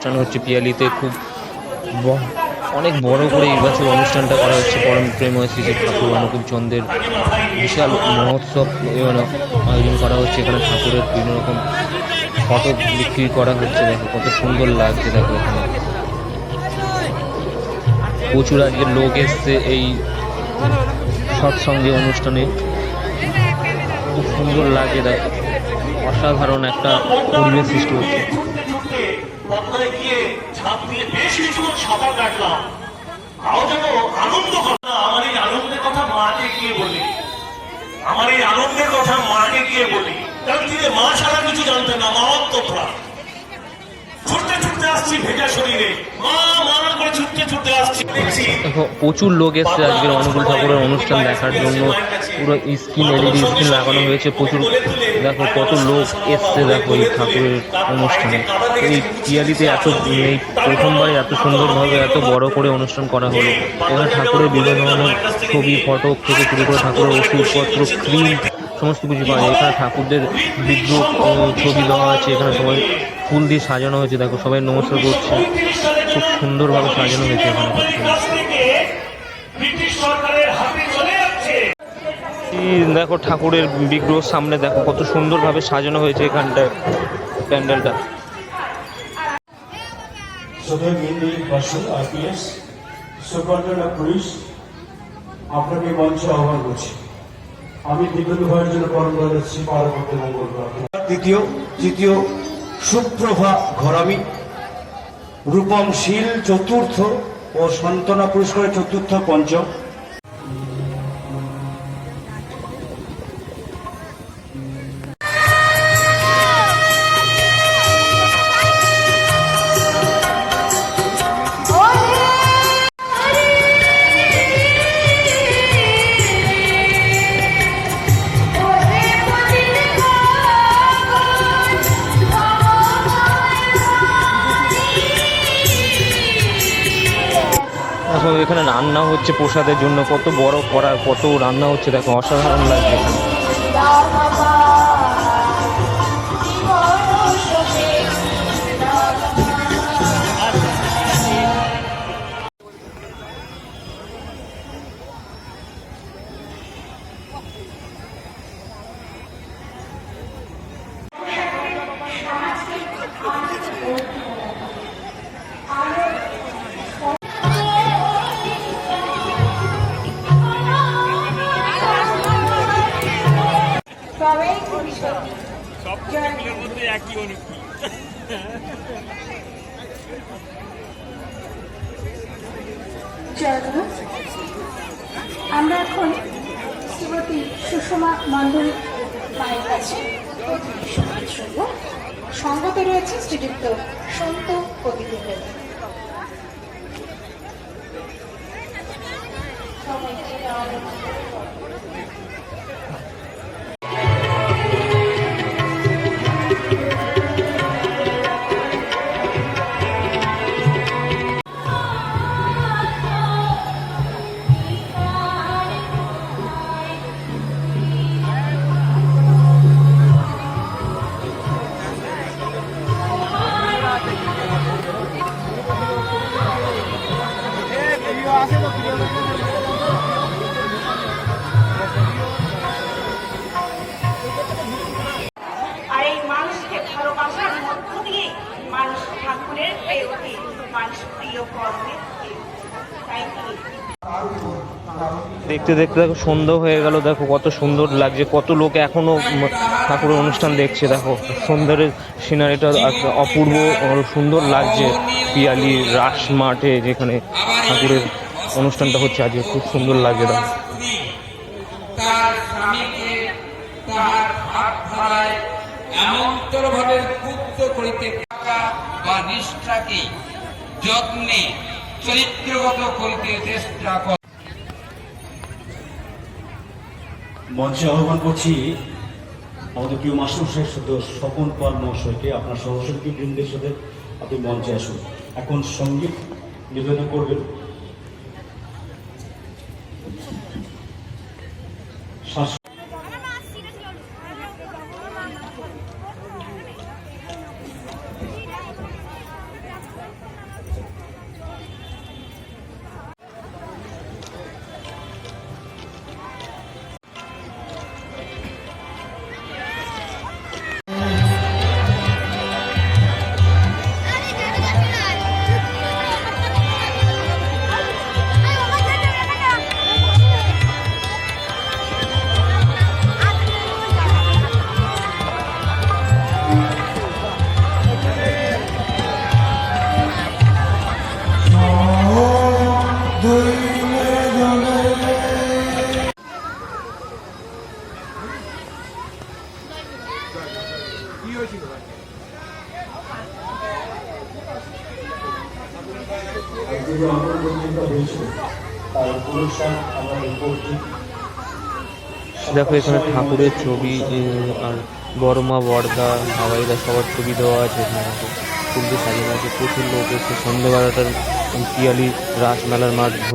অনুষ্ঠান হচ্ছে পিয়ালিতে। খুব অনেক বড় করে এই বছর অনুষ্ঠানটা করা হচ্ছে। পরম প্রেমময় শ্রী ঠাকুর অনুকূল চন্দ্রের বিশাল মহোৎসব আয়োজন করা হচ্ছে। এখানে ঠাকুরের বিভিন্ন রকম ফটো বিক্রি করা হচ্ছে। দেখো কত সুন্দর লাগছে। দেখো এখানে প্রচুর আজকে লোক এসছে এই সৎসঙ্গে অনুষ্ঠানে। খুব সুন্দর লাগে। দেখো অসাধারণ একটা পরিবেশ সৃষ্টি হচ্ছে। আমার এই আনন্দের কথা মাকে গিয়ে বলি, কারণ তিনি মা ছাড়া কিছু জানতেন না। মা অন্তঃপ্রাণ। ছুটতে ছুটতে আসছি ভেজা শরীরে, মা মা করে ছুটতে ছুটতে আসছি। দেখো প্রচুর লোক এসছে আজকের অনুকূল ঠাকুরের অনুষ্ঠান দেখার জন্য। পুরো স্ক্রিন এলইডি স্ক্রিন লাগানো হয়েছে। প্রচুর দেখো কত লোক এসছে। দেখো এই ঠাকুরের অনুষ্ঠানে এই পিয়ালিতে এই প্রথমবার এত সুন্দরভাবে এত বড় করে অনুষ্ঠান করা হলো। এখানে ঠাকুরের বিভিন্ন ধরনের ছবি ফটো থেকে শুরু করে ঠাকুরের ওষুধপত্র ক্রিম সমস্ত কিছু পাওয়া যায়। এখানে ঠাকুরদের বিগ্রহ ছবি দেওয়া আছে। এখানে সবাই ফুল দিয়ে সাজানো হয়েছে। দেখো সবাই নমস্কার করছে। খুব সুন্দরভাবে সাজানো হয়েছে এখানে। দেখো ঠাকুরের বিগ্রহ সামনে দেখো কত সুন্দরভাবে সাজানো হয়েছে এখানটায় প্যান্ডেলটা। আপনাকে মঞ্চে আহ্বান করছি। আমি দীর্ঘদিনের জন্য পরম্পরা যাচ্ছি পার্বত্য মঙ্গল তৃতীয় সুপ্রভা ঘরামি, রূপম শীল চতুর্থ ও সান্ত্বনা পুরস্কারের চতুর্থ পঞ্চম। এখানে রান্না হচ্ছে প্রসাদের জন্য। কত বড় করা, কত রান্না হচ্ছে। দেখো অসাধারণ লাগছে এখানে। আমরা এখন শ্রীমতী সুষমা মণ্ডল মায়ের কাছে সঙ্গতে রয়েছে শ্রীযুক্ত সন্ত প্রতিদিন। আর এই মানুষকে ভালোবাসার মধ্য দিয়ে মানুষ ঠাকুরের প্রেরণে মানুষ প্রিয় কর্মে। দেখতে দেখতে দেখো সন্ধ্যা হয়ে গেল। দেখো কত সুন্দর লাগছে। কত লোক এখনো ঠাকুরের অনুষ্ঠান দেখছে। দেখো সুন্দর সিনারিটা অপূর্ব সুন্দর লাগছে। পিয়ালি রাস মাঠে যেখানে ঠাকুরের অনুষ্ঠানটা হচ্ছে আজকে খুব সুন্দর লাগছে। দেখো তার স্বামীকে তাহার হাত ধরায় এমন্তরভাবে উদ্বুদ্ধ করিতে থাকা বা নিষ্ঠাকে যত্নে চরিত্রগত করিতে চেষ্টা করে। মঞ্চে আহ্বান করছি আমাদের প্রিয় মাস্টারমশাই স্বপন পাল মহাশয়কে। আপনার সহশিল্পী বৃন্দের সাথে আপনি মঞ্চে আসুন। এখন সঙ্গীত নিবেদন করবেন যে অঙ্কন প্রতিযোগিতা হয়েছিল তার অনুষ্ঠান আমরা রিপোর্টটি দেখো এখানে ঠাকুরের ছবি আর বড়মা বড়দা হাওয়াইদা সবার ছবি দেওয়া আছে এখানে ফুল দিয়ে সাজানো আছে প্রচুর লোক এসে সন্ধ্যেবেলাটার পিয়ালি রাসমেলার মাঠ